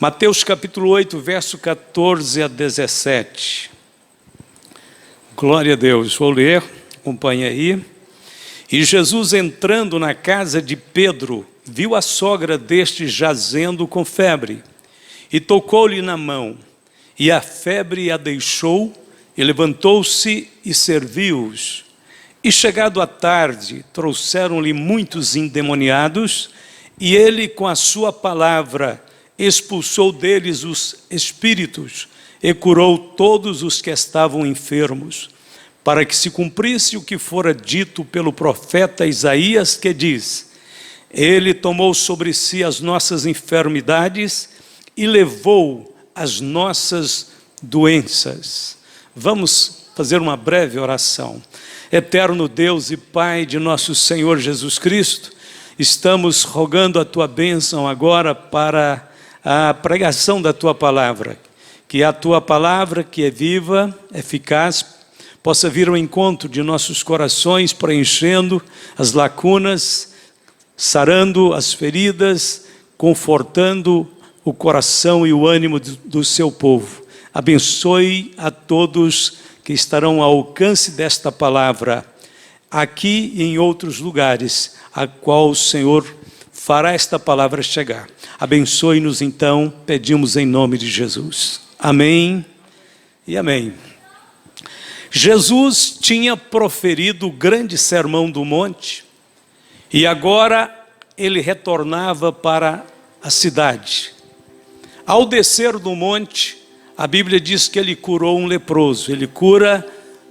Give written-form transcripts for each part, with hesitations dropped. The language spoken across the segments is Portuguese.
Mateus capítulo 8, verso 14 a 17. Glória a Deus, vou ler, acompanha aí. E Jesus, entrando na casa de Pedro, viu a sogra deste jazendo com febre, e tocou-lhe na mão, e a febre a deixou, e levantou-se e serviu-os. E chegado à tarde, trouxeram-lhe muitos endemoniados, e ele com a sua palavra expulsou deles os espíritos, e curou todos os que estavam enfermos, para que se cumprisse o que fora dito pelo profeta Isaías, que diz: Ele tomou sobre si as nossas enfermidades e levou as nossas doenças. Vamos fazer uma breve oração. Eterno Deus e Pai de nosso Senhor Jesus Cristo, estamos rogando a Tua bênção agora para a pregação da Tua palavra. Que a Tua palavra, que é viva, eficaz, possa vir ao encontro de nossos corações, preenchendo as lacunas, sarando as feridas, confortando o coração e o ânimo do seu povo. Abençoe a todos que estarão ao alcance desta palavra, aqui e em outros lugares, a qual o Senhor fará esta palavra chegar. Abençoe-nos então, pedimos em nome de Jesus. Amém e amém. Jesus tinha proferido o grande sermão do monte, e agora ele retornava para a cidade. Ao descer do monte, a Bíblia diz que ele curou um leproso. Ele cura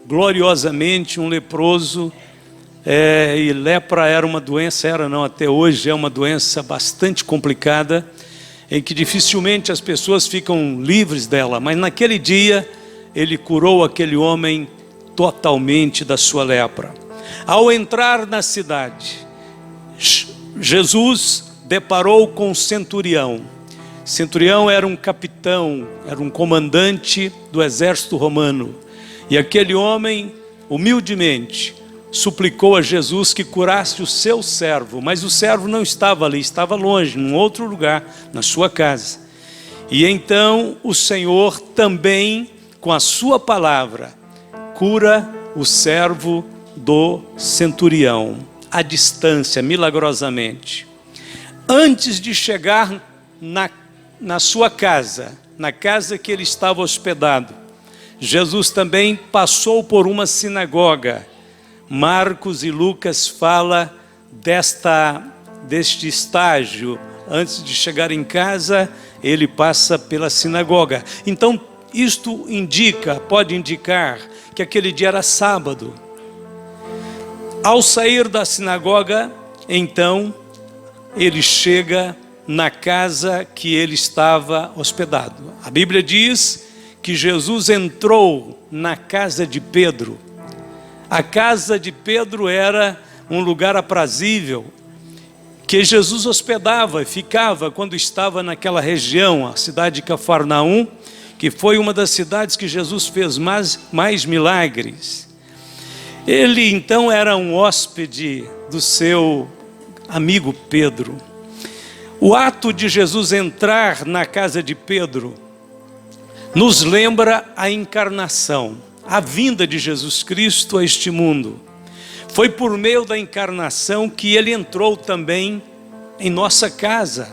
gloriosamente um leproso, e lepra era uma doença, até hoje é uma doença bastante complicada, em que dificilmente as pessoas ficam livres dela, mas naquele dia ele curou aquele homem totalmente da sua lepra. Ao entrar na cidade, Jesus deparou com um centurião. Centurião era um capitão, era um comandante do exército romano. E aquele homem, humildemente, suplicou a Jesus que curasse o seu servo, mas o servo não estava ali, estava longe, num outro lugar, na sua casa. E então o Senhor também, com a sua palavra, cura o servo do centurião, à distância, milagrosamente. Antes de chegar na sua casa, na casa que ele estava hospedado, Jesus também passou por uma sinagoga. Marcos e Lucas falam deste estágio. Antes de chegar em casa, ele passa pela sinagoga. Então, isto pode indicar que aquele dia era sábado. Ao sair da sinagoga, então, ele chega na casa que ele estava hospedado. A Bíblia diz que Jesus entrou na casa de Pedro. A casa de Pedro era um lugar aprazível, que Jesus hospedava e ficava quando estava naquela região, a cidade de Cafarnaum, que foi uma das cidades que Jesus fez mais milagres. Ele então era um hóspede do seu amigo Pedro. O ato de Jesus entrar na casa de Pedro nos lembra a encarnação, a vinda de Jesus Cristo a este mundo. Foi por meio da encarnação que ele entrou também em nossa casa.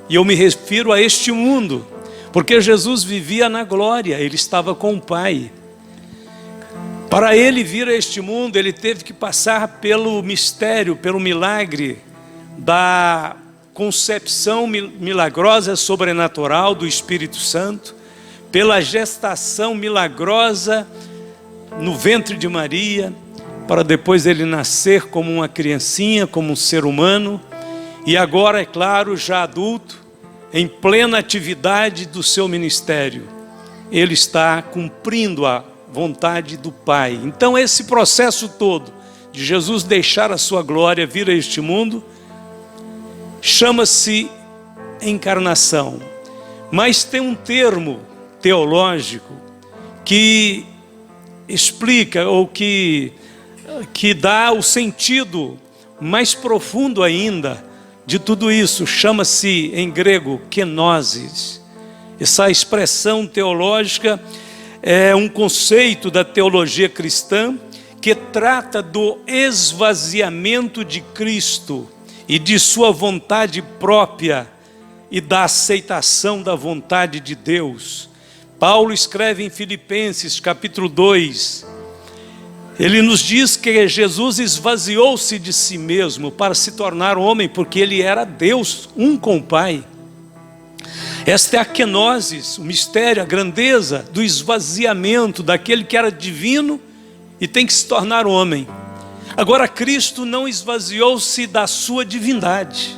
E eu me refiro a este mundo, porque Jesus vivia na glória, ele estava com o Pai. Para ele vir a este mundo, ele teve que passar pelo mistério, pelo milagre da concepção milagrosa, sobrenatural do Espírito Santo, pela gestação milagrosa no ventre de Maria, para depois ele nascer como uma criancinha, como um ser humano, e agora, é claro, já adulto, em plena atividade do seu ministério, ele está cumprindo a vontade do Pai. Então esse processo todo de Jesus deixar a sua glória, vir a este mundo, chama-se encarnação. Mas tem um termo teológico que explica ou que dá o sentido mais profundo ainda de tudo isso. Chama-se em grego kenosis. Essa expressão teológica é um conceito da teologia cristã que trata do esvaziamento de Cristo e de sua vontade própria e da aceitação da vontade de Deus. Paulo escreve em Filipenses capítulo 2, ele nos diz que Jesus esvaziou-se de si mesmo para se tornar homem, porque ele era Deus, um com o Pai. Esta é a kenosis, o mistério, a grandeza do esvaziamento daquele que era divino e tem que se tornar homem. Agora, Cristo não esvaziou-se da sua divindade.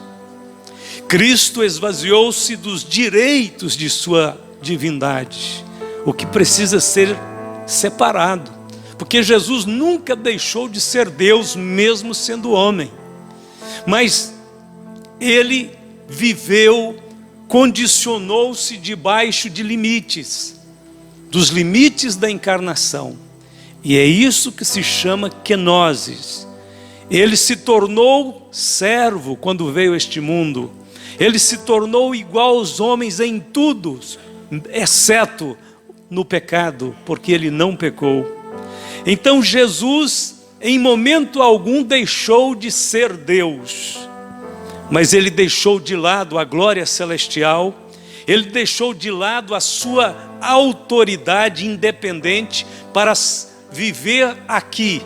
Cristo esvaziou-se dos direitos de sua divindade, o que precisa ser separado, porque Jesus nunca deixou de ser Deus, mesmo sendo homem, mas ele viveu, condicionou-se debaixo de limites, dos limites da encarnação, e é isso que se chama kenosis. Ele se tornou servo quando veio a este mundo, ele se tornou igual aos homens em tudo, exceto no pecado, porque ele não pecou. Então Jesus, em momento algum, deixou de ser Deus, mas ele deixou de lado a glória celestial, ele deixou de lado a sua autoridade independente para viver aqui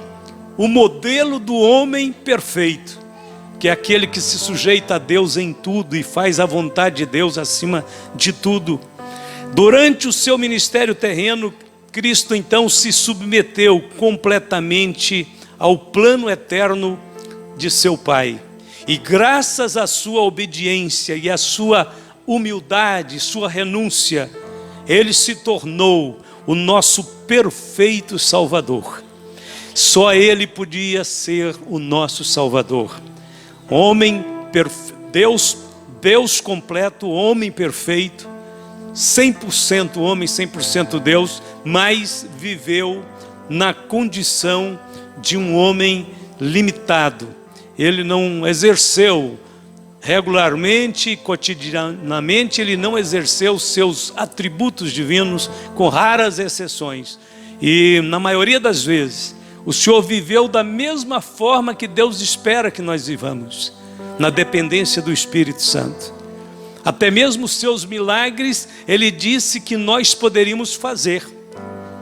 o modelo do homem perfeito, que é aquele que se sujeita a Deus em tudo e faz a vontade de Deus acima de tudo. Durante o seu ministério terreno, Cristo então se submeteu completamente ao plano eterno de seu Pai. E graças à sua obediência e à sua humildade, sua renúncia, ele se tornou o nosso perfeito Salvador. Só ele podia ser o nosso Salvador. Homem perfeito, Deus completo, homem perfeito, 100% homem, 100% Deus, mas viveu na condição de um homem limitado. Ele não exerceu regularmente, cotidianamente, ele não exerceu seus atributos divinos, com raras exceções. E na maioria das vezes, o Senhor viveu da mesma forma que Deus espera que nós vivamos, na dependência do Espírito Santo. Até mesmo os seus milagres, ele disse que nós poderíamos fazer,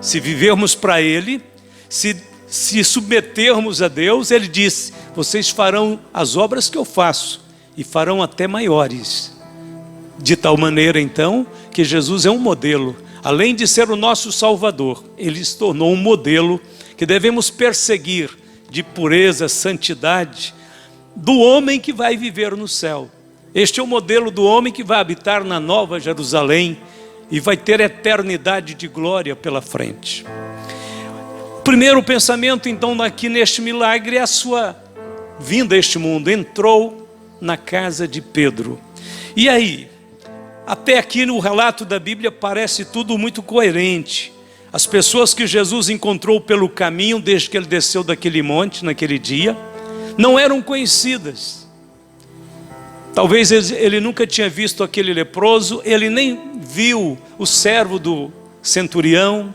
se vivermos para ele, se submetermos a Deus. Ele disse: vocês farão as obras que eu faço, e farão até maiores. De tal maneira então, que Jesus é um modelo. Além de ser o nosso Salvador, ele se tornou um modelo que devemos perseguir, de pureza, santidade, do homem que vai viver no céu. Este é o modelo do homem que vai habitar na Nova Jerusalém e vai ter eternidade de glória pela frente. O primeiro pensamento então aqui neste milagre é a sua vinda a este mundo. Entrou na casa de Pedro. E aí, até aqui no relato da Bíblia parece tudo muito coerente. As pessoas que Jesus encontrou pelo caminho, desde que ele desceu daquele monte, naquele dia, não eram conhecidas. Talvez ele nunca tinha visto aquele leproso, ele nem viu o servo do centurião.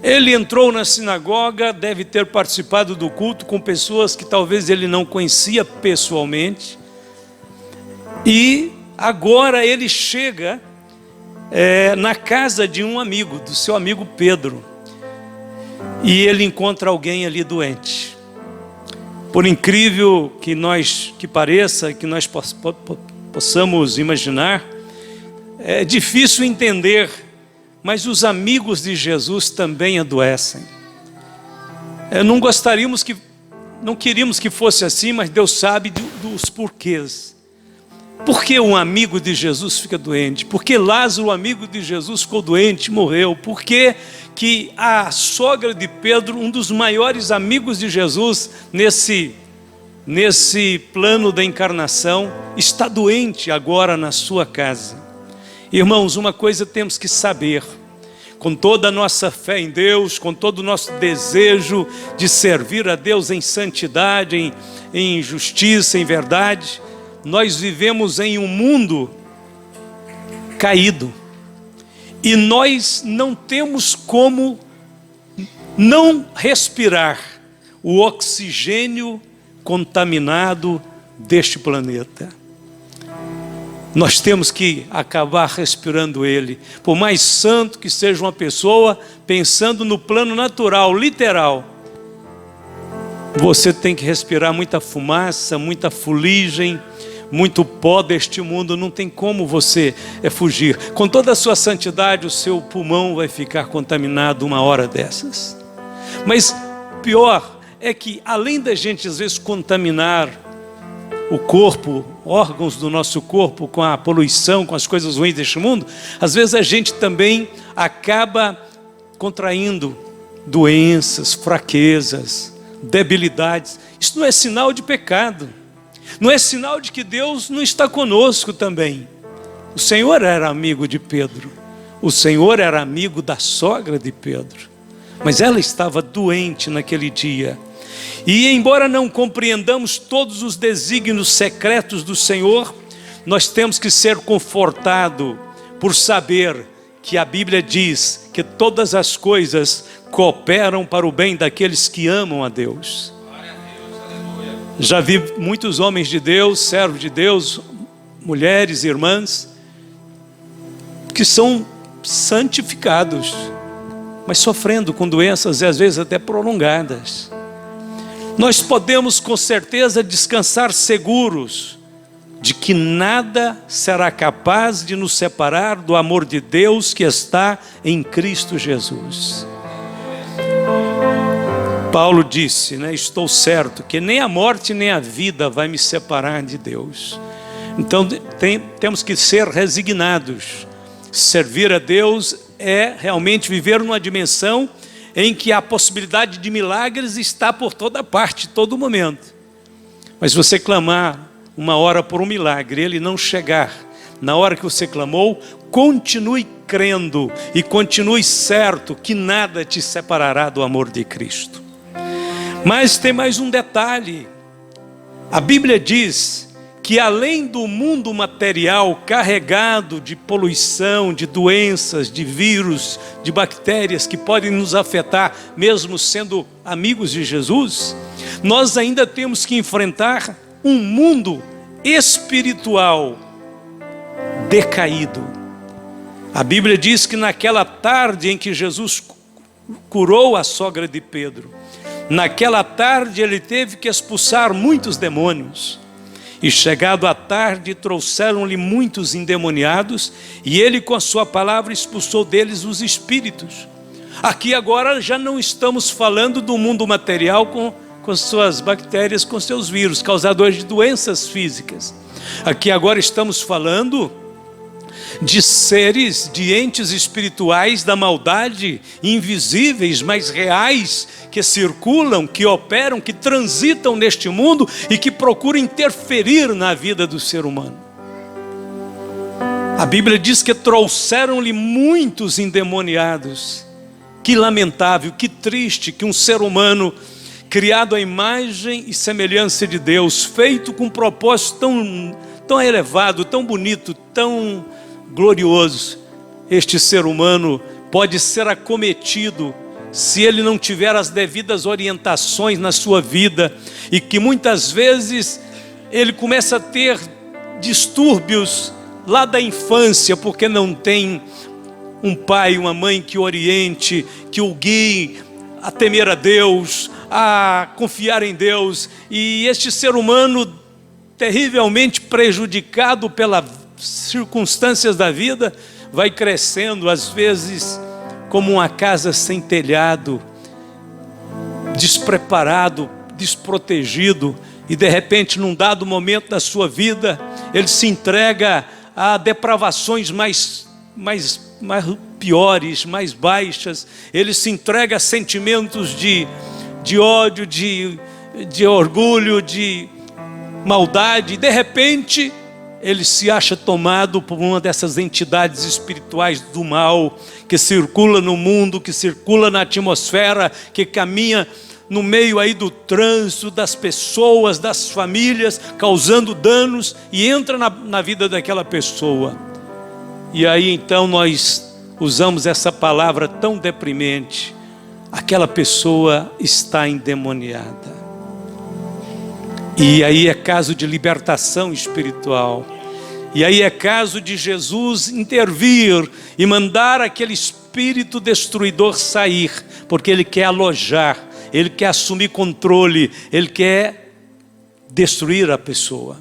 Ele entrou na sinagoga, deve ter participado do culto com pessoas que talvez ele não conhecia pessoalmente. E agora ele chega na casa de um amigo, do seu amigo Pedro. E ele encontra alguém ali doente. Por incrível que pareça, que nós possamos imaginar, é difícil entender, mas os amigos de Jesus também adoecem. Não queríamos que fosse assim, mas Deus sabe dos porquês. Por que um amigo de Jesus fica doente? Por que Lázaro, amigo de Jesus, ficou doente, morreu? Por que a sogra de Pedro, um dos maiores amigos de Jesus nesse plano da encarnação, está doente agora na sua casa? Irmãos, uma coisa temos que saber: com toda a nossa fé em Deus, com todo o nosso desejo de servir a Deus em santidade, em justiça, em verdade, nós vivemos em um mundo caído, E nós não temos como não respirar o oxigênio contaminado deste planeta. Nós temos que acabar respirando ele. Por mais santo que seja uma pessoa, pensando no plano natural, literal, você tem que respirar muita fumaça, muita fuligem, muito pó deste mundo. Não tem como você fugir. Com toda a sua santidade, o seu pulmão vai ficar contaminado uma hora dessas. Mas pior é que, além da gente às vezes contaminar o corpo, órgãos do nosso corpo com a poluição, com as coisas ruins deste mundo, às vezes a gente também acaba contraindo doenças, fraquezas, debilidades. Isso não é sinal de pecado, não é sinal de que Deus não está conosco também. O Senhor era amigo de Pedro, o Senhor era amigo da sogra de Pedro, mas ela estava doente naquele dia. E embora não compreendamos todos os desígnios secretos do Senhor, nós temos que ser confortados por saber que a Bíblia diz que todas as coisas cooperam para o bem daqueles que amam a Deus. Já vi muitos homens de Deus, servos de Deus, mulheres, irmãs, que são santificados, mas sofrendo com doenças e às vezes até prolongadas. Nós podemos com certeza descansar seguros de que nada será capaz de nos separar do amor de Deus que está em Cristo Jesus. Paulo disse, estou certo que nem a morte nem a vida vai me separar de Deus. Então temos que ser resignados. Servir a Deus é realmente viver numa dimensão em que a possibilidade de milagres está por toda parte, todo momento. Mas se você clamar uma hora por um milagre, ele não chegar na hora que você clamou, continue crendo e continue certo que nada te separará do amor de Cristo. Mas tem mais um detalhe. A Bíblia diz que além do mundo material carregado de poluição, de doenças, de vírus, de bactérias que podem nos afetar, mesmo sendo amigos de Jesus, nós ainda temos que enfrentar um mundo espiritual decaído. A Bíblia diz que naquela tarde em que Jesus curou a sogra de Pedro, naquela tarde ele teve que expulsar muitos demônios. E chegado à tarde, trouxeram-lhe muitos endemoniados, e ele com a sua palavra expulsou deles os espíritos. Aqui agora já não estamos falando do mundo material com suas bactérias, com seus vírus, causadores de doenças físicas. Aqui agora estamos falando de seres, de entes espirituais da maldade, invisíveis, mas reais, que circulam, que operam, que transitam neste mundo e que procuram interferir na vida do ser humano. A Bíblia diz que trouxeram-lhe muitos endemoniados. Que lamentável, que triste que um ser humano criado à imagem e semelhança de Deus, feito com um propósito tão elevado, tão bonito, tão glorioso, este ser humano pode ser acometido se ele não tiver as devidas orientações na sua vida, e que muitas vezes ele começa a ter distúrbios lá da infância, porque não tem um pai, uma mãe que oriente, que o guie a temer a Deus, a confiar em Deus. E este ser humano terrivelmente prejudicado pelas circunstâncias da vida, vai crescendo às vezes como uma casa sem telhado, despreparado, desprotegido, e de repente num dado momento da sua vida ele se entrega a depravações mais piores, mais baixas. Ele se entrega a sentimentos de ódio, de orgulho, de maldade, e de repente ele se acha tomado por uma dessas entidades espirituais do mal, que circula no mundo, que circula na atmosfera, que caminha no meio aí do trânsito, das pessoas, das famílias, causando danos, e entra na vida daquela pessoa. E aí então nós usamos essa palavra tão deprimente, aquela pessoa está endemoniada. E aí é caso de libertação espiritual. E aí é caso de Jesus intervir e mandar aquele espírito destruidor sair, porque ele quer alojar, ele quer assumir controle, ele quer destruir a pessoa.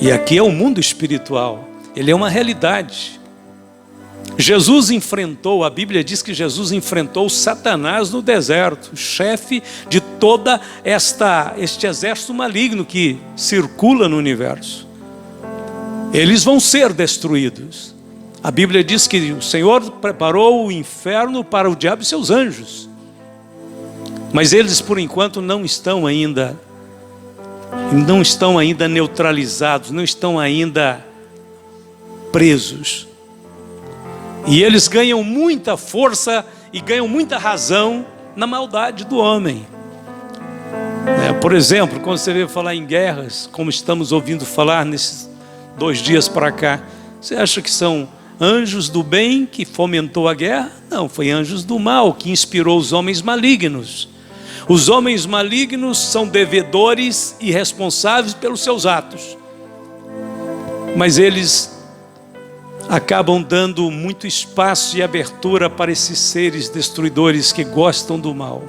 E aqui é o mundo espiritual, ele é uma realidade. Jesus enfrentou, a Bíblia diz que Jesus enfrentou Satanás no deserto, o chefe de toda este exército maligno que circula no universo. Eles vão ser destruídos. A Bíblia diz que o Senhor preparou o inferno para o diabo e seus anjos. Mas eles, por enquanto, não estão ainda neutralizados, não estão ainda presos. E eles ganham muita força e ganham muita razão na maldade do homem. Por exemplo, quando você vê falar em guerras, como estamos ouvindo falar nesses 2 dias para cá, você acha que são anjos do bem que fomentou a guerra? Não, foi anjos do mal que inspirou os homens malignos. Os homens malignos são devedores e responsáveis pelos seus atos. Mas eles acabam dando muito espaço e abertura para esses seres destruidores que gostam do mal.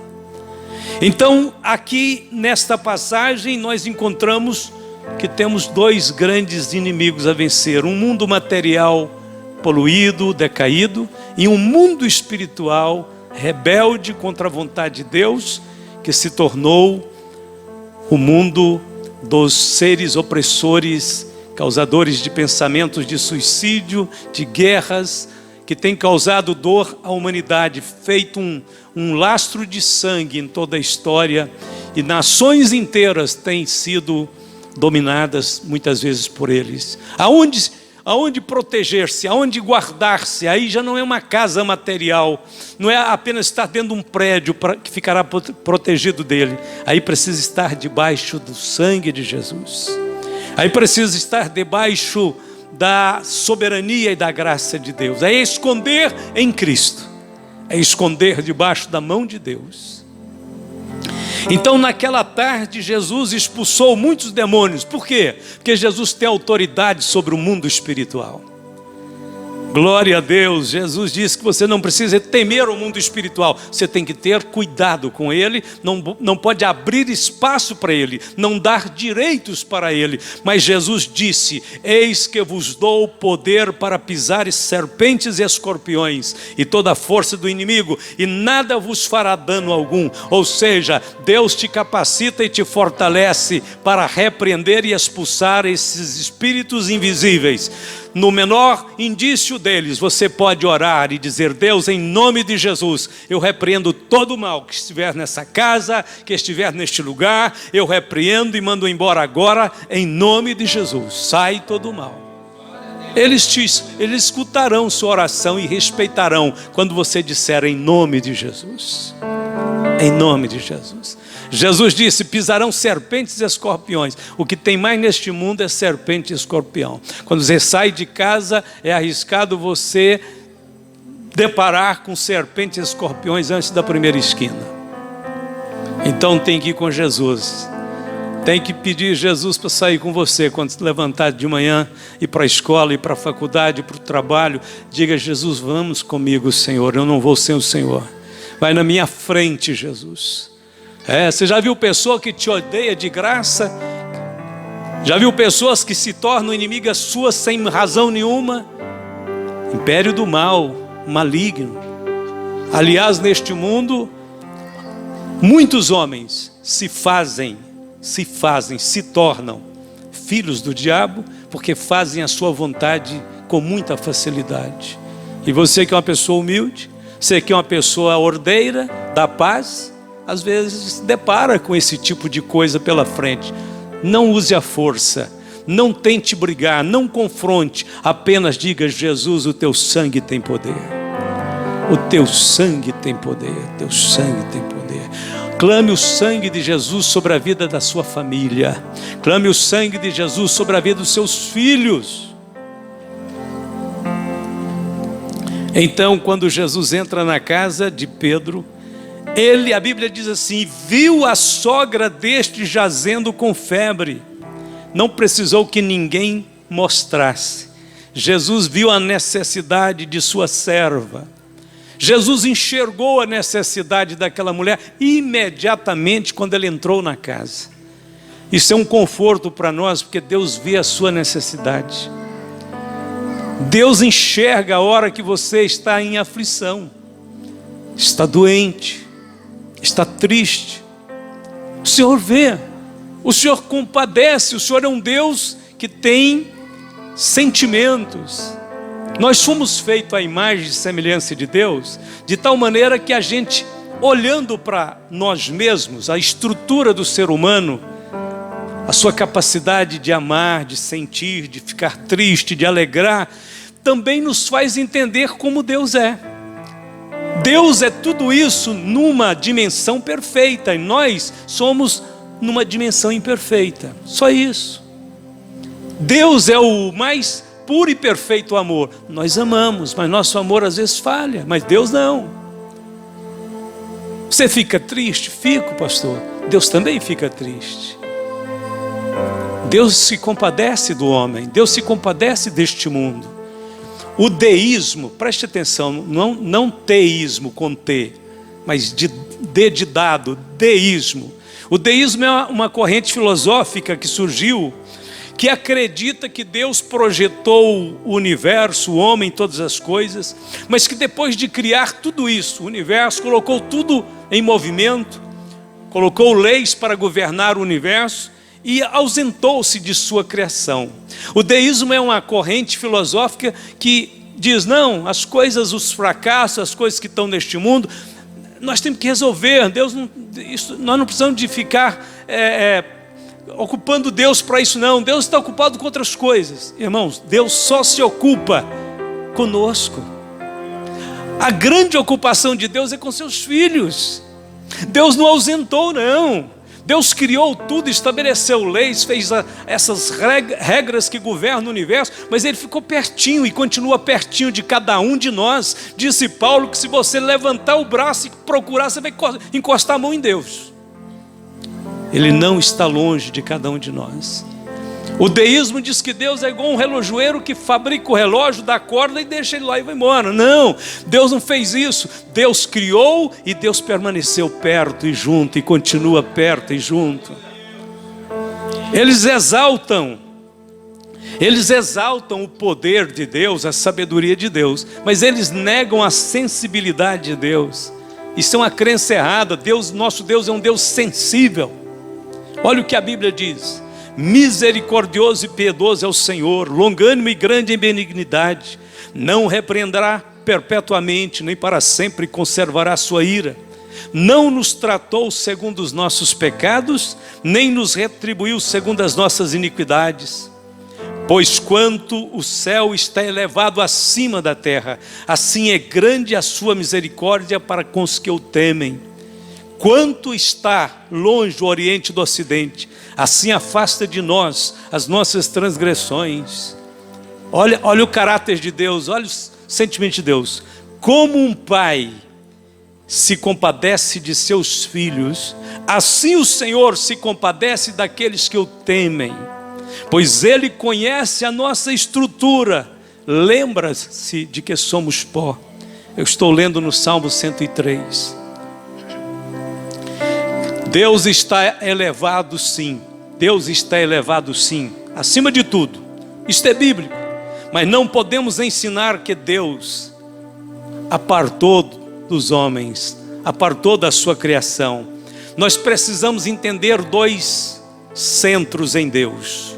Então, aqui nesta passagem, nós encontramos que temos 2 grandes inimigos a vencer: um mundo material poluído, decaído, e um mundo espiritual rebelde contra a vontade de Deus, que se tornou o mundo dos seres opressores, causadores de pensamentos de suicídio, de guerras, que tem causado dor à humanidade, feito um lastro de sangue em toda a história, e nações inteiras têm sido dominadas muitas vezes por eles. Aonde proteger-se, aonde guardar-se? Aí já não é uma casa material, não é apenas estar dentro de um prédio que ficará protegido dele. Aí precisa estar debaixo do sangue de Jesus. Aí precisa estar debaixo da soberania e da graça de Deus. É esconder em Cristo, é esconder debaixo da mão de Deus. Então naquela tarde Jesus expulsou muitos demônios. Por quê? Porque Jesus tem autoridade sobre o mundo espiritual. Glória a Deus. Jesus disse que você não precisa temer o mundo espiritual, você tem que ter cuidado com ele, não pode abrir espaço para ele, não dar direitos para ele. Mas Jesus disse: eis que vos dou poder para pisar serpentes e escorpiões e toda a força do inimigo, e nada vos fará dano algum. Ou seja, Deus te capacita e te fortalece para repreender e expulsar esses espíritos invisíveis. No menor indício deles, você pode orar e dizer: Deus, em nome de Jesus, eu repreendo todo o mal que estiver nessa casa, que estiver neste lugar, eu repreendo e mando embora agora, em nome de Jesus. Sai todo o mal. Eles escutarão sua oração e respeitarão quando você disser em nome de Jesus. Em nome de Jesus. Jesus disse: pisarão serpentes e escorpiões. O que tem mais neste mundo é serpente e escorpião. Quando você sai de casa, é arriscado você deparar com serpentes e escorpiões antes da primeira esquina. Então tem que ir com Jesus. Tem que pedir Jesus para sair com você quando se levantar de manhã, ir para a escola, ir para a faculdade, ir para o trabalho. Diga: Jesus, vamos comigo, Senhor, eu não vou sem o Senhor. Vai na minha frente, Jesus. Você já viu pessoa que te odeia de graça? Já viu pessoas que se tornam inimigas suas sem razão nenhuma? Império do mal, maligno. Aliás, neste mundo, muitos homens se tornam filhos do diabo, porque fazem a sua vontade com muita facilidade. E você que é uma pessoa humilde, você que é uma pessoa ordeira, da paz, às vezes se depara com esse tipo de coisa pela frente. Não use a força, não tente brigar, não confronte, apenas diga: Jesus, o teu sangue tem poder. O teu sangue tem poder, o teu sangue tem poder. Clame o sangue de Jesus sobre a vida da sua família. Clame o sangue de Jesus sobre a vida dos seus filhos. Então, quando Jesus entra na casa de Pedro, a Bíblia diz assim, viu a sogra deste jazendo com febre. Não precisou que ninguém mostrasse. Jesus viu a necessidade de sua serva. Jesus enxergou a necessidade daquela mulher imediatamente quando ele entrou na casa. Isso é um conforto para nós, porque Deus vê a sua necessidade. Deus enxerga a hora que você está em aflição, está doente, está triste. O Senhor vê, o Senhor compadece, o Senhor é um Deus que tem sentimentos. Nós fomos feitos à imagem e semelhança de Deus, de tal maneira que a gente, olhando para nós mesmos, a estrutura do ser humano, a sua capacidade de amar, de sentir, de ficar triste, de alegrar, também nos faz entender como Deus é. Deus é tudo isso numa dimensão perfeita, e nós somos numa dimensão imperfeita, só isso. Deus é o mais puro e perfeito amor. Nós amamos, mas nosso amor às vezes falha, mas Deus não. Você fica triste? Fico, pastor. Deus também fica triste. Deus se compadece do homem, Deus se compadece deste mundo. O deísmo, preste atenção, não teísmo com T, mas de dado, deísmo. O deísmo é uma corrente filosófica que surgiu, que acredita que Deus projetou o universo, o homem, todas as coisas, mas que depois de criar tudo isso, o universo, colocou tudo em movimento, colocou leis para governar o universo e ausentou-se de sua criação. O deísmo é uma corrente filosófica que diz, não, as coisas, os fracassos, as coisas que estão neste mundo, nós temos que resolver. Nós não precisamos de ficar ocupando Deus para isso, não. Deus está ocupado com outras coisas. Irmãos, Deus só se ocupa conosco. A grande ocupação de Deus é com seus filhos. Deus não ausentou, não. Deus criou tudo, estabeleceu leis, fez essas regras que governam o universo, mas Ele ficou pertinho e continua pertinho de cada um de nós. Disse Paulo que se você levantar o braço e procurar, você vai encostar a mão em Deus. Ele não está longe de cada um de nós. O deísmo diz que Deus é igual um relojoeiro que fabrica o relógio, dá corda e deixa ele lá e vai embora. Não, Deus não fez isso. Deus criou e Deus permaneceu perto e junto e continua perto e junto. Eles exaltam o poder de Deus, a sabedoria de Deus, mas eles negam a sensibilidade de Deus. Isso é uma crença errada. Deus, nosso Deus é um Deus sensível. Olha o que a Bíblia diz. Misericordioso e piedoso é o Senhor, longânimo e grande em benignidade, não repreenderá perpetuamente, nem para sempre conservará sua ira. Não nos tratou segundo os nossos pecados, nem nos retribuiu segundo as nossas iniquidades. Pois quanto o céu está elevado acima da terra, assim é grande a sua misericórdia para com os que o temem. Quanto está longe o Oriente do Ocidente, assim afasta de nós as nossas transgressões. Olha o caráter de Deus, olha o sentimento de Deus. Como um pai se compadece de seus filhos, assim o Senhor se compadece daqueles que o temem. Pois Ele conhece a nossa estrutura, lembra-se de que somos pó. Eu estou lendo no Salmo 103. Deus está elevado sim, Deus está elevado sim, acima de tudo. Isto é bíblico, mas não podemos ensinar que Deus apartou dos homens, apartou da sua criação. Nós precisamos entender dois centros em Deus.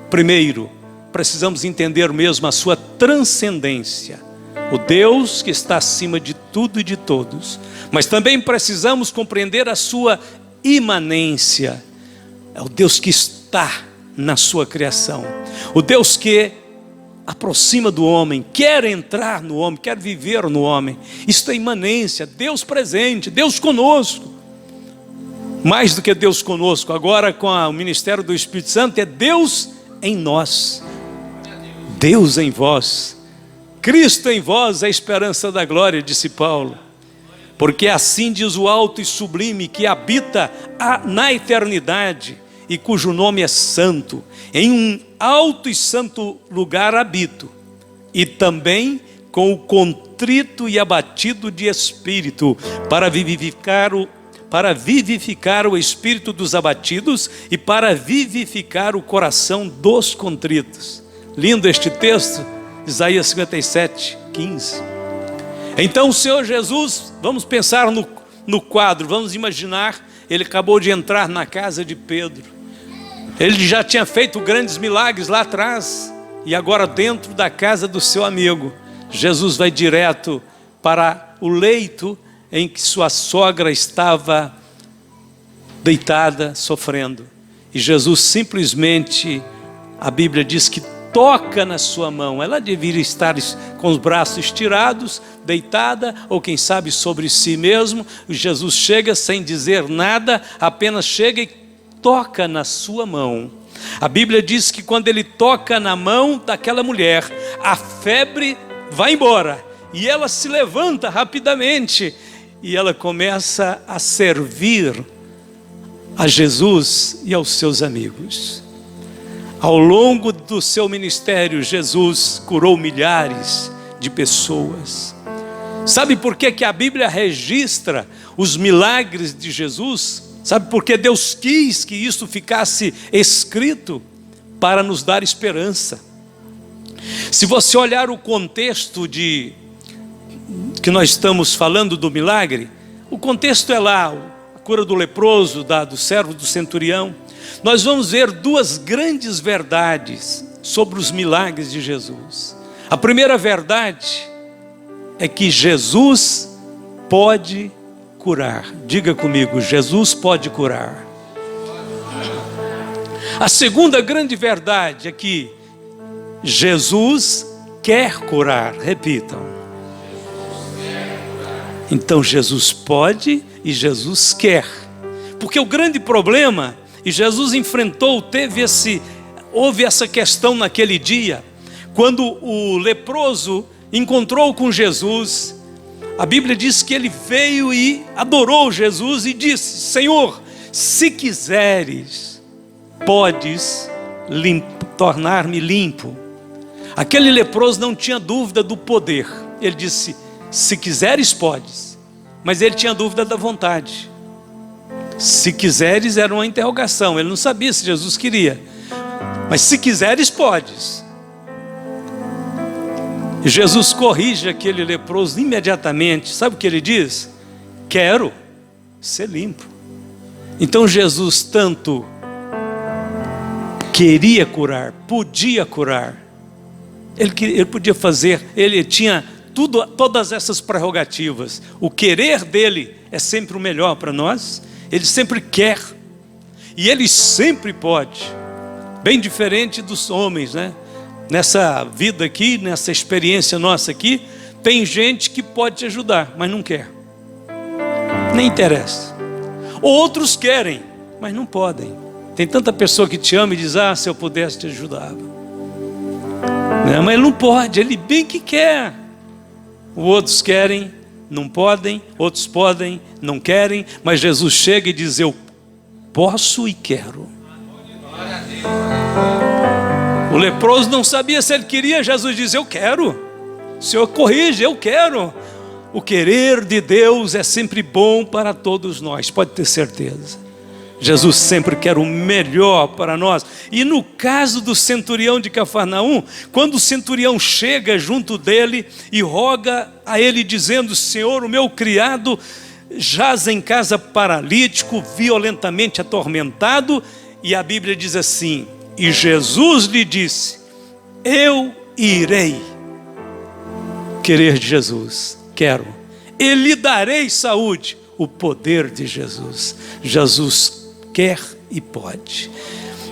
Primeiro, precisamos entender mesmo a sua transcendência, o Deus que está acima de tudo e de todos. Mas também precisamos compreender a sua imanência. É o Deus que está na sua criação, o Deus que aproxima do homem, quer entrar no homem, quer viver no homem. Isso é imanência, Deus presente, Deus conosco. Mais do que Deus conosco, agora com o ministério do Espírito Santo, é Deus em nós, Deus em vós. Cristo em vós é a esperança da glória, disse Paulo. Porque assim diz o alto e sublime, que habita na eternidade e cujo nome é santo. Em um alto e santo lugar habito, e também com o contrito e abatido de espírito, para vivificar o espírito dos abatidos e para vivificar o coração dos contritos. Lindo este texto, Isaías 57, 15. Então o Senhor Jesus, vamos pensar no quadro, vamos imaginar, ele acabou de entrar na casa de Pedro. Ele já tinha feito grandes milagres lá atrás, e agora dentro da casa do seu amigo, Jesus vai direto para o leito em que sua sogra estava deitada, sofrendo. E Jesus simplesmente, a Bíblia diz que toca na sua mão. Ela deveria estar com os braços estirados, deitada, ou quem sabe sobre si mesmo. Jesus chega sem dizer nada, apenas chega e toca na sua mão. A Bíblia diz que quando ele toca na mão daquela mulher, a febre vai embora, e ela se levanta rapidamente, e ela começa a servir a Jesus e aos seus amigos. Ao longo do seu ministério, Jesus curou milhares de pessoas. Sabe por que a Bíblia registra os milagres de Jesus? Sabe por que Deus quis que isso ficasse escrito? Para nos dar esperança. Se você olhar o contexto que nós estamos falando do milagre, o contexto é lá, a cura do leproso, do servo do centurião. Nós vamos ver duas grandes verdades sobre os milagres de Jesus. A primeira verdade é que Jesus pode curar. Diga comigo, Jesus pode curar. A segunda grande verdade é que Jesus quer curar. Repitam. Então Jesus pode e Jesus quer. Porque o grande problema, e Jesus enfrentou, houve essa questão naquele dia, quando o leproso encontrou com Jesus. A Bíblia diz que ele veio e adorou Jesus e disse: Senhor, se quiseres, podes tornar-me limpo. Aquele leproso não tinha dúvida do poder. Ele disse: se quiseres, podes. Mas ele tinha dúvida da vontade. Se quiseres era uma interrogação. Ele não sabia se Jesus queria. Mas se quiseres, podes. E Jesus corrige aquele leproso imediatamente. Sabe o que ele diz? Quero ser limpo. Então Jesus tanto queria curar, podia curar. Ele podia fazer, ele tinha todas essas prerrogativas. O querer dele é sempre o melhor para nós. Ele sempre quer. E ele sempre pode. Bem diferente dos homens, né? Nessa vida aqui, nessa experiência nossa aqui, tem gente que pode te ajudar, mas não quer. Nem interessa. Outros querem, mas não podem. Tem tanta pessoa que te ama e diz: se eu pudesse te ajudava. Mas ele não pode, ele bem que quer. Outros querem, não podem. Outros podem, não querem. Mas Jesus chega e diz: eu posso e quero. O leproso não sabia se ele queria. Jesus diz: eu quero. O Senhor corrige: eu quero. O querer de Deus é sempre bom para todos nós, pode ter certeza. Jesus sempre quer o melhor para nós. E no caso do centurião de Cafarnaum, quando o centurião chega junto dele e roga a ele dizendo: Senhor, o meu criado jaz em casa paralítico, violentamente atormentado. E a Bíblia diz assim: e Jesus lhe disse: eu irei. Querer de Jesus, quero. E lhe darei saúde. O poder de Jesus. Jesus quer e pode.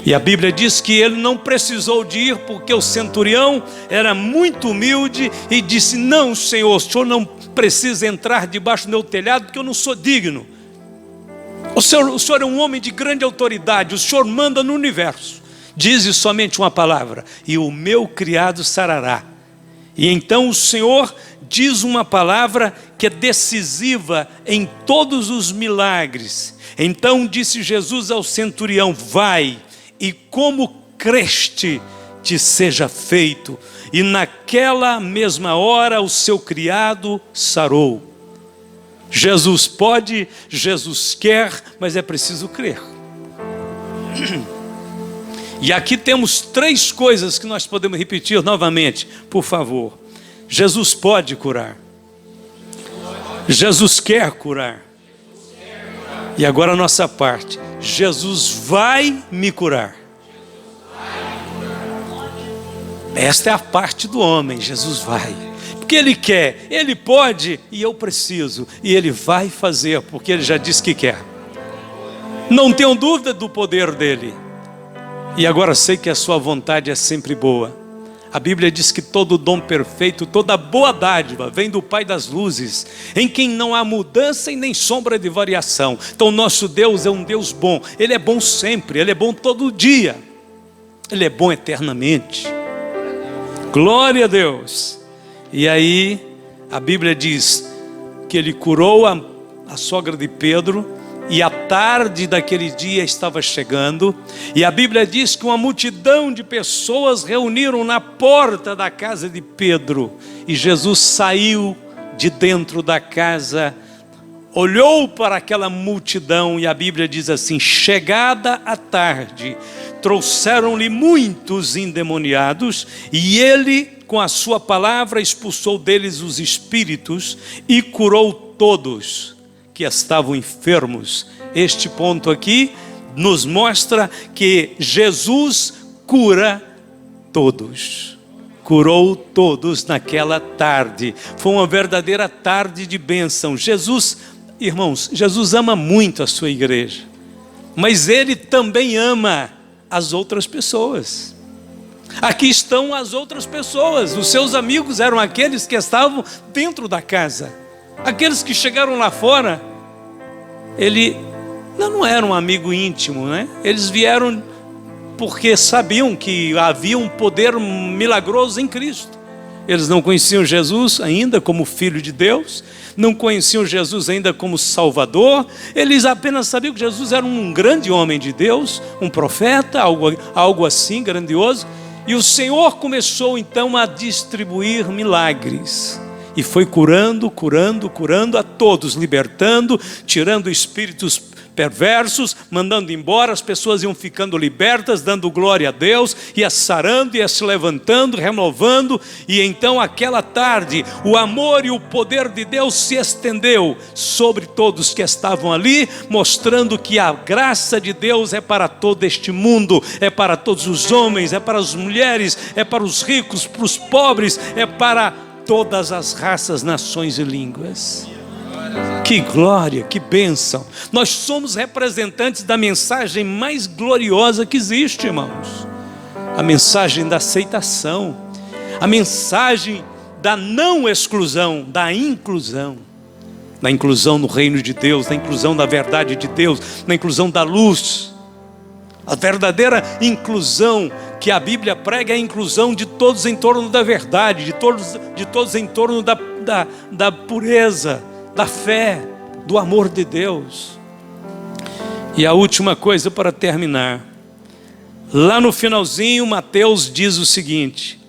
E a Bíblia diz que ele não precisou de ir, porque o centurião era muito humilde e disse: não, Senhor, o Senhor não precisa entrar debaixo do meu telhado, porque eu não sou digno. O Senhor é um homem de grande autoridade, o Senhor manda no universo. Dize somente uma palavra, e o meu criado sarará. E então o Senhor diz uma palavra que é decisiva em todos os milagres. Então disse Jesus ao centurião: vai, e como creste, te seja feito. E naquela mesma hora o seu criado sarou. Jesus pode, Jesus quer, mas é preciso crer. E aqui temos 3 coisas que nós podemos repetir novamente, por favor. Jesus pode curar. Jesus quer curar. E agora a nossa parte. Jesus vai me curar. Esta é a parte do homem. Jesus vai. Porque Ele quer, Ele pode e eu preciso. E Ele vai fazer, porque Ele já disse que quer. Não tenho dúvida do poder dEle. E agora sei que a sua vontade é sempre boa. A Bíblia diz que todo dom perfeito, toda boa dádiva vem do Pai das luzes, em quem não há mudança e nem sombra de variação. Então nosso Deus é um Deus bom. Ele é bom sempre, Ele é bom todo dia. Ele é bom eternamente. Glória a Deus. E aí a Bíblia diz que Ele curou a sogra de Pedro. E a tarde daquele dia estava chegando, e a Bíblia diz que uma multidão de pessoas reuniram na porta da casa de Pedro, e Jesus saiu de dentro da casa, olhou para aquela multidão, e a Bíblia diz assim: chegada a tarde, trouxeram-lhe muitos endemoniados, e ele, com a sua palavra, expulsou deles os espíritos, e curou todos que estavam enfermos. Este ponto aqui nos mostra que Jesus cura todos. Curou todos naquela tarde. Foi uma verdadeira tarde de bênção. Jesus, irmãos, Jesus ama muito a sua igreja, mas Ele também ama as outras pessoas. Aqui estão as outras pessoas. Os seus amigos eram aqueles que estavam dentro da casa. Aqueles que chegaram lá fora, ele não era um amigo íntimo, né? Eles vieram porque sabiam que havia um poder milagroso em Cristo. Eles não conheciam Jesus ainda como Filho de Deus, não conheciam Jesus ainda como Salvador. Eles apenas sabiam que Jesus era um grande homem de Deus, um profeta, algo assim grandioso. E o Senhor começou então a distribuir milagres. E foi curando a todos, libertando, tirando espíritos perversos, mandando embora, as pessoas iam ficando libertas, dando glória a Deus, ia sarando, ia se levantando, renovando. E então aquela tarde, o amor e o poder de Deus se estendeu sobre todos que estavam ali, mostrando que a graça de Deus é para todo este mundo, é para todos os homens, é para as mulheres, é para os ricos, para os pobres, é para todas as raças, nações e línguas. Que glória, que bênção. Nós somos representantes da mensagem mais gloriosa que existe, irmãos. A mensagem da aceitação, a mensagem da não exclusão, da inclusão no reino de Deus, na inclusão da verdade de Deus, na inclusão da luz. A verdadeira inclusão que a Bíblia prega é a inclusão de todos em torno da verdade, de todos em torno da pureza, da fé, do amor de Deus. E a última coisa para terminar, lá no finalzinho Mateus diz o seguinte: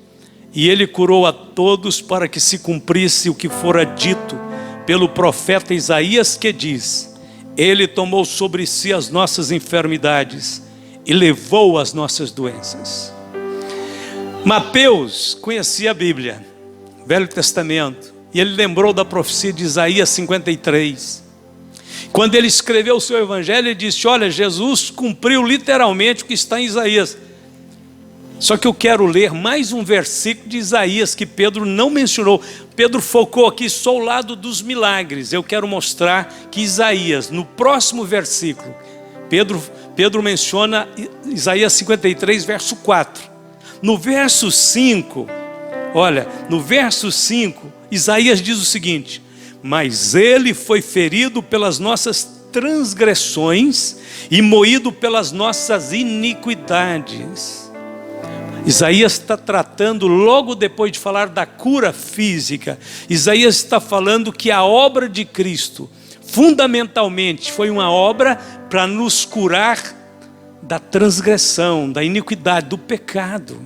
e Ele curou a todos para que se cumprisse o que fora dito pelo profeta Isaías, que diz: Ele tomou sobre si as nossas enfermidades e levou as nossas doenças. Mateus conhecia a Bíblia, Velho Testamento, e ele lembrou da profecia de Isaías 53. Quando ele escreveu o seu evangelho, ele disse: olha, Jesus cumpriu literalmente o que está em Isaías. Só que eu quero ler mais um versículo de Isaías que Pedro não mencionou. Pedro focou aqui só o lado dos milagres. Eu quero mostrar que Isaías, no próximo versículo, Pedro menciona Isaías 53, verso 4. No verso 5, olha, no verso 5, Isaías diz o seguinte: mas Ele foi ferido pelas nossas transgressões e moído pelas nossas iniquidades. Isaías está tratando, logo depois de falar da cura física, Isaías está falando que a obra de Cristo, fundamentalmente, foi uma obra para nos curar da transgressão, da iniquidade, do pecado.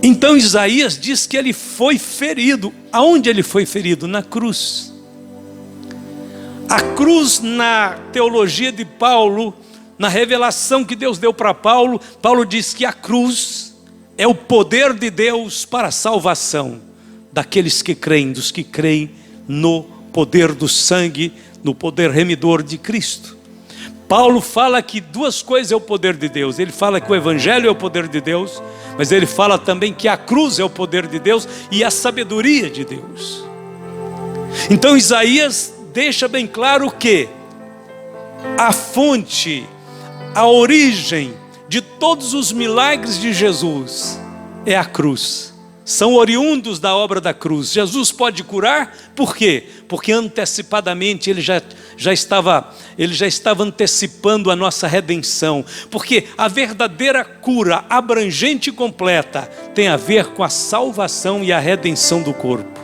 Então Isaías diz que ele foi ferido. Aonde ele foi ferido? Na cruz. A cruz, na teologia de Paulo, na revelação que Deus deu para Paulo, Paulo diz que a cruz é o poder de Deus para a salvação daqueles que creem, dos que creem no poder do sangue, no poder remidor de Cristo. Paulo fala que duas coisas é o poder de Deus. Ele fala que o evangelho é o poder de Deus, mas ele fala também que a cruz é o poder de Deus e a sabedoria de Deus. Então Isaías deixa bem claro que a fonte, a origem de todos os milagres de Jesus é a cruz. São oriundos da obra da cruz. Jesus pode curar, por quê? Porque antecipadamente ele já estava antecipando a nossa redenção. Porque a verdadeira cura abrangente e completa tem a ver com a salvação e a redenção do corpo.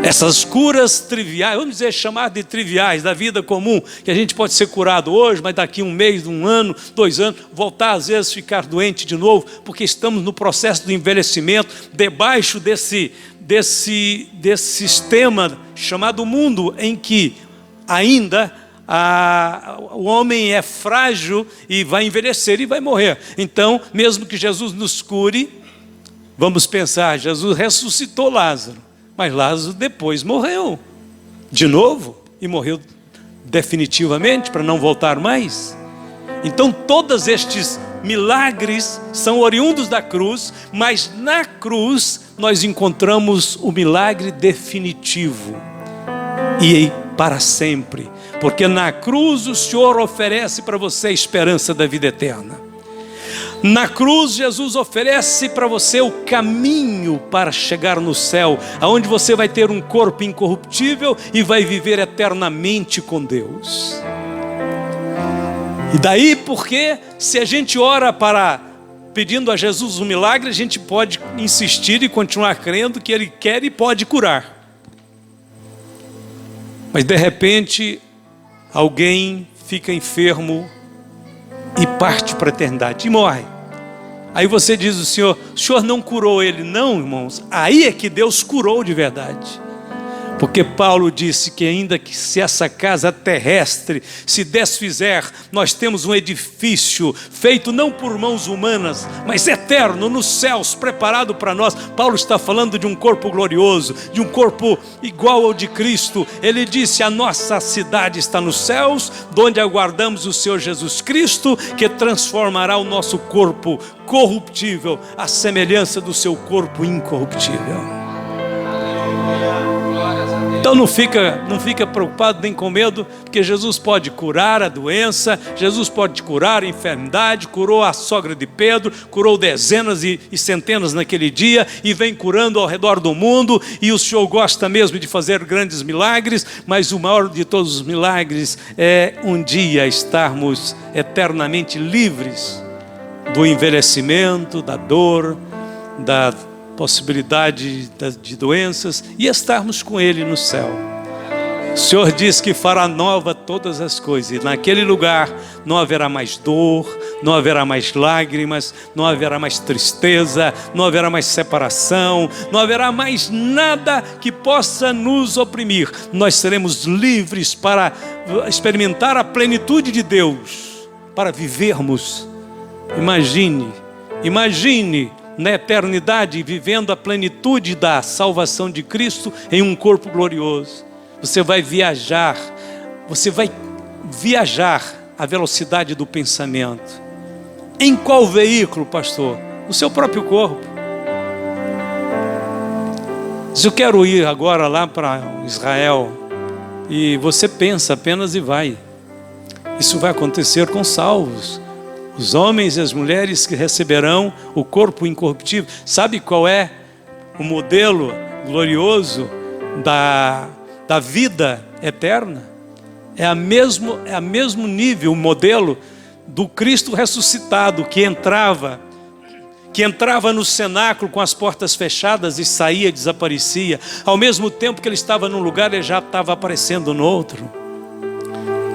Essas curas triviais, vamos dizer, chamar de triviais, da vida comum, que a gente pode ser curado hoje, mas daqui um mês, um ano, 2 anos, voltar às vezes ficar doente de novo, porque estamos no processo do envelhecimento, debaixo desse sistema chamado mundo, em que ainda o homem é frágil e vai envelhecer e vai morrer. Então, mesmo que Jesus nos cure, vamos pensar, Jesus ressuscitou Lázaro. Mas Lázaro depois morreu de novo e morreu definitivamente para não voltar mais. Então todos estes milagres são oriundos da cruz, mas na cruz nós encontramos o milagre definitivo e para sempre, porque na cruz o Senhor oferece para você a esperança da vida eterna. Na cruz, Jesus oferece para você o caminho para chegar no céu, aonde você vai ter um corpo incorruptível e vai viver eternamente com Deus. E daí porque, se a gente ora pedindo a Jesus um milagre, a gente pode insistir e continuar crendo que Ele quer e pode curar. Mas de repente, alguém fica enfermo e parte para a eternidade e morre. Aí você diz: o senhor não curou ele. Não, irmãos, aí é que Deus curou de verdade. Porque Paulo disse que ainda que se essa casa terrestre se desfizer, nós temos um edifício feito não por mãos humanas, mas eterno nos céus, preparado para nós. Paulo está falando de um corpo glorioso, de um corpo igual ao de Cristo. Ele disse: a nossa cidade está nos céus, onde aguardamos o Senhor Jesus Cristo, que transformará o nosso corpo corruptível à semelhança do seu corpo incorruptível. Então não fica preocupado nem com medo, porque Jesus pode curar a doença, Jesus pode curar a enfermidade, curou a sogra de Pedro, curou dezenas e centenas naquele dia, e vem curando ao redor do mundo, e o Senhor gosta mesmo de fazer grandes milagres, mas o maior de todos os milagres é um dia estarmos eternamente livres do envelhecimento, da dor, da possibilidade de doenças, e estarmos com Ele no céu. O Senhor diz que fará nova todas as coisas, e naquele lugar não haverá mais dor, não haverá mais lágrimas, não haverá mais tristeza, não haverá mais separação, não haverá mais nada que possa nos oprimir. Nós seremos livres para experimentar a plenitude de Deus, para vivermos. Imagine na eternidade, vivendo a plenitude da salvação de Cristo em um corpo glorioso. Você vai viajar à velocidade do pensamento. Em qual veículo, pastor? No seu próprio corpo. Se eu quero ir agora lá para Israel, e você pensa apenas e vai. Isso vai acontecer com salvos. Os homens e as mulheres que receberão o corpo incorruptível. Sabe qual é o modelo glorioso da vida eterna? É a mesmo nível, o modelo do Cristo ressuscitado que entrava no cenáculo com as portas fechadas e saía, desaparecia. Ao mesmo tempo que ele estava num lugar, ele já estava aparecendo no outro.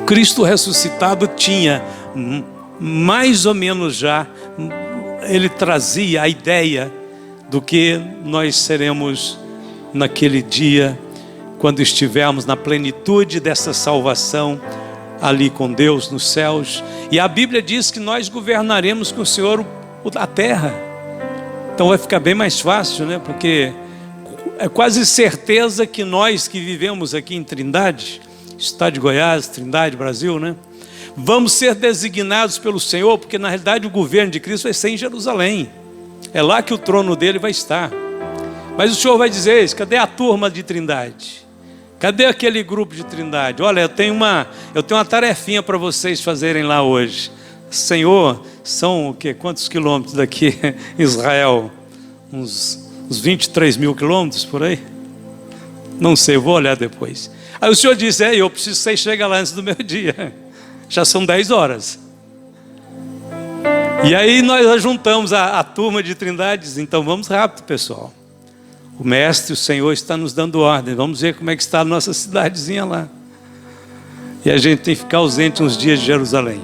Cristo ressuscitado tinha, mais ou menos já, ele trazia a ideia do que nós seremos naquele dia, quando estivermos na plenitude dessa salvação, ali com Deus nos céus. E a Bíblia diz que nós governaremos com o Senhor a terra. Então vai ficar bem mais fácil, né? Porque é quase certeza que nós que vivemos aqui em Trindade, estado de Goiás, Trindade, Brasil, né? Vamos ser designados pelo Senhor, porque na realidade o governo de Cristo vai ser em Jerusalém. É lá que o trono dele vai estar. Mas o Senhor vai dizer isso: cadê a turma de Trindade? Cadê aquele grupo de Trindade? Olha, eu tenho uma tarefinha para vocês fazerem lá hoje. Senhor, são o quê? Quantos quilômetros daqui? Israel? Uns 23 mil quilômetros por aí? Não sei, vou olhar depois. Aí o Senhor disse: eu preciso que vocês cheguem lá antes do meu dia. Já são 10 horas. E aí nós juntamos a turma de Trindades. Então vamos rápido, pessoal. O Mestre, o Senhor, está nos dando ordem. Vamos ver como é que está a nossa cidadezinha lá. E a gente tem que ficar ausente uns dias de Jerusalém.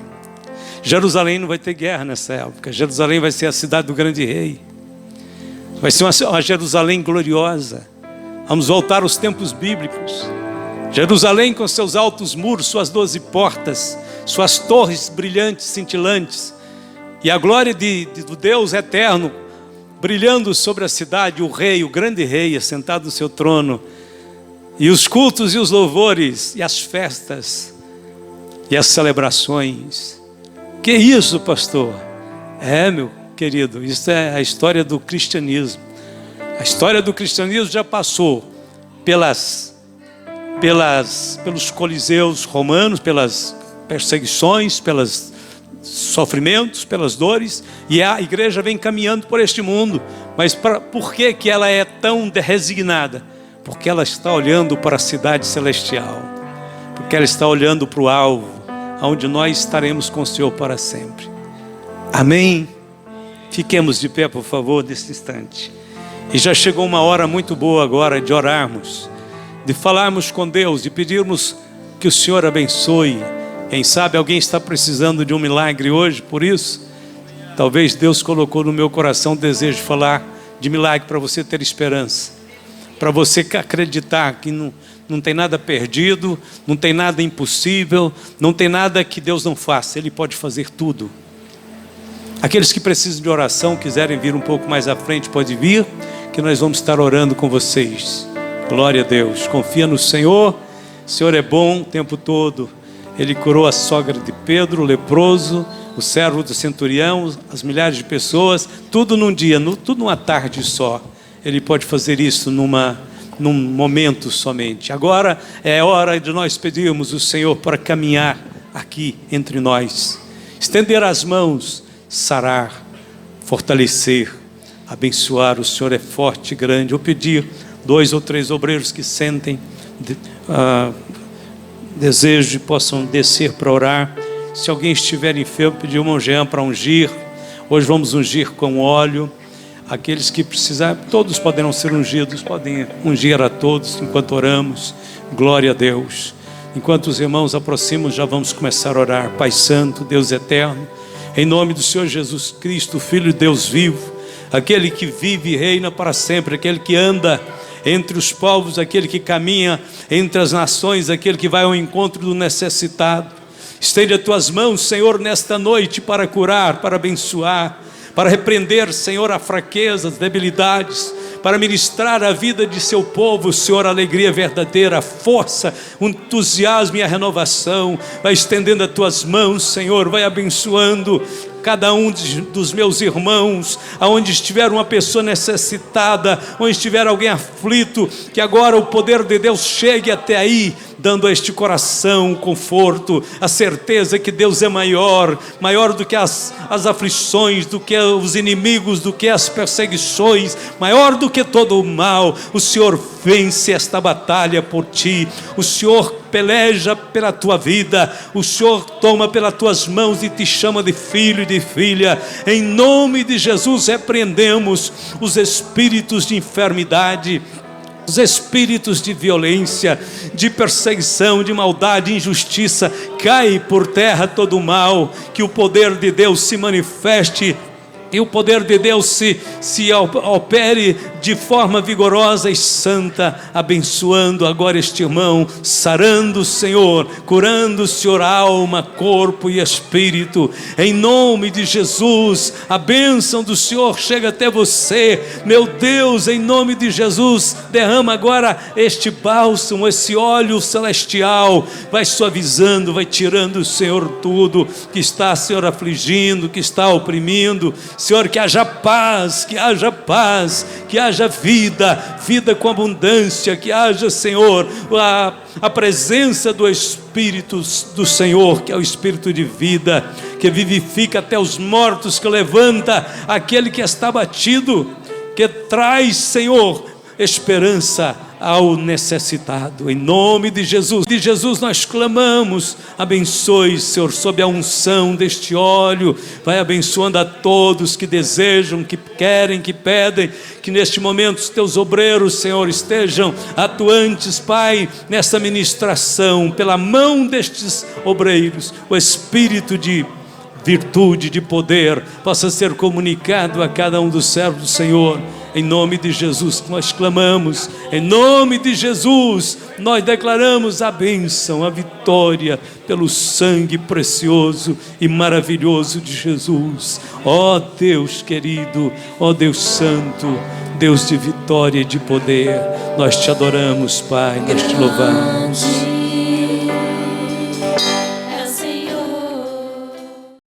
Jerusalém não vai ter guerra nessa época. Jerusalém vai ser a cidade do grande rei. Vai ser uma Jerusalém gloriosa. Vamos voltar aos tempos bíblicos. Jerusalém com seus altos muros, suas 12 portas, suas torres brilhantes, cintilantes. E a glória do Deus eterno brilhando sobre a cidade, o rei, o grande rei, assentado no seu trono. E os cultos e os louvores, e as festas, e as celebrações. Que isso, pastor? Meu querido, isso é a história do cristianismo. A história do cristianismo já passou pelos coliseus romanos, pelas perseguições, pelos sofrimentos, pelas dores, e a igreja vem caminhando por este mundo. Mas por que ela é tão resignada? Porque ela está olhando para a cidade celestial, porque ela está olhando para o alvo, onde nós estaremos com o Senhor para sempre. Amém? Fiquemos de pé, por favor, nesse instante. E já chegou uma hora muito boa agora de orarmos, de falarmos com Deus, de pedirmos que o Senhor abençoe. Quem sabe alguém está precisando de um milagre hoje, por isso, talvez Deus colocou no meu coração o desejo de falar de milagre para você ter esperança, para você acreditar que não tem nada perdido, não tem nada impossível, não tem nada que Deus não faça, Ele pode fazer tudo. Aqueles que precisam de oração, quiserem vir um pouco mais à frente, pode vir, que nós vamos estar orando com vocês. Glória a Deus, confia no Senhor, o Senhor é bom o tempo todo. Ele curou a sogra de Pedro, o leproso, o servo do centurião, as milhares de pessoas, tudo num dia, tudo numa tarde só. Ele pode fazer isso num momento somente. Agora é hora de nós pedirmos o Senhor para caminhar aqui entre nós, estender as mãos, sarar, fortalecer, abençoar. O Senhor é forte e grande. Eu pedir 2 ou 3 obreiros que sentem desejo de possam descer para orar. Se alguém estiver enfermo, pedir uma unção para ungir. Hoje vamos ungir com óleo. Aqueles que precisarem, todos poderão ser ungidos, podem ungir a todos enquanto oramos. Glória a Deus. Enquanto os irmãos aproximam, já vamos começar a orar. Pai Santo, Deus Eterno, em nome do Senhor Jesus Cristo, Filho de Deus vivo, aquele que vive e reina para sempre, aquele que anda entre os povos, aquele que caminha entre as nações, aquele que vai ao encontro do necessitado. Estende as tuas mãos, Senhor, nesta noite para curar, para abençoar, para repreender, Senhor, a fraqueza, as debilidades, para ministrar a vida de seu povo, Senhor, a alegria verdadeira, a força, o entusiasmo e a renovação. Vai estendendo as tuas mãos, Senhor, vai abençoando cada um dos meus irmãos, aonde estiver uma pessoa necessitada, onde estiver alguém aflito, Espírito, que agora o poder de Deus chegue até aí, dando a este coração conforto, a certeza que Deus é maior do que as aflições, do que os inimigos, do que as perseguições, maior do que todo o mal. O Senhor vence esta batalha por ti, o Senhor peleja pela tua vida, o Senhor toma pelas tuas mãos e te chama de filho e de filha. Em nome de Jesus repreendemos os espíritos de enfermidade, os espíritos de violência, de perseguição, de maldade, injustiça. Cai por terra todo o mal, que o poder de Deus se manifeste e o poder de Deus se opere de forma vigorosa e santa, abençoando agora este irmão, sarando o Senhor, curando o Senhor alma, corpo e espírito. Em nome de Jesus, a bênção do Senhor chega até você. Meu Deus, em nome de Jesus, derrama agora este bálsamo, esse óleo celestial, vai suavizando, vai tirando, Senhor, tudo que está, Senhor, afligindo, que está oprimindo. Senhor, que haja paz, que haja paz, que haja vida com abundância, que haja, Senhor, a presença do Espírito do Senhor, que é o Espírito de vida, que vivifica até os mortos, que levanta aquele que está abatido, que traz, Senhor, esperança ao necessitado. Em nome de Jesus nós clamamos. Abençoe, Senhor, sob a unção deste óleo, vai abençoando a todos que desejam, que querem, que pedem, que neste momento os teus obreiros, Senhor, estejam atuantes, Pai, nessa ministração, pela mão destes obreiros, o Espírito de virtude, de poder, possa ser comunicado a cada um dos servos do Senhor. Em nome de Jesus nós clamamos, em nome de Jesus nós declaramos a bênção, a vitória, pelo sangue precioso e maravilhoso de Jesus. Ó Deus querido, ó Deus santo, Deus de vitória e de poder, nós te adoramos, Pai, nós te louvamos.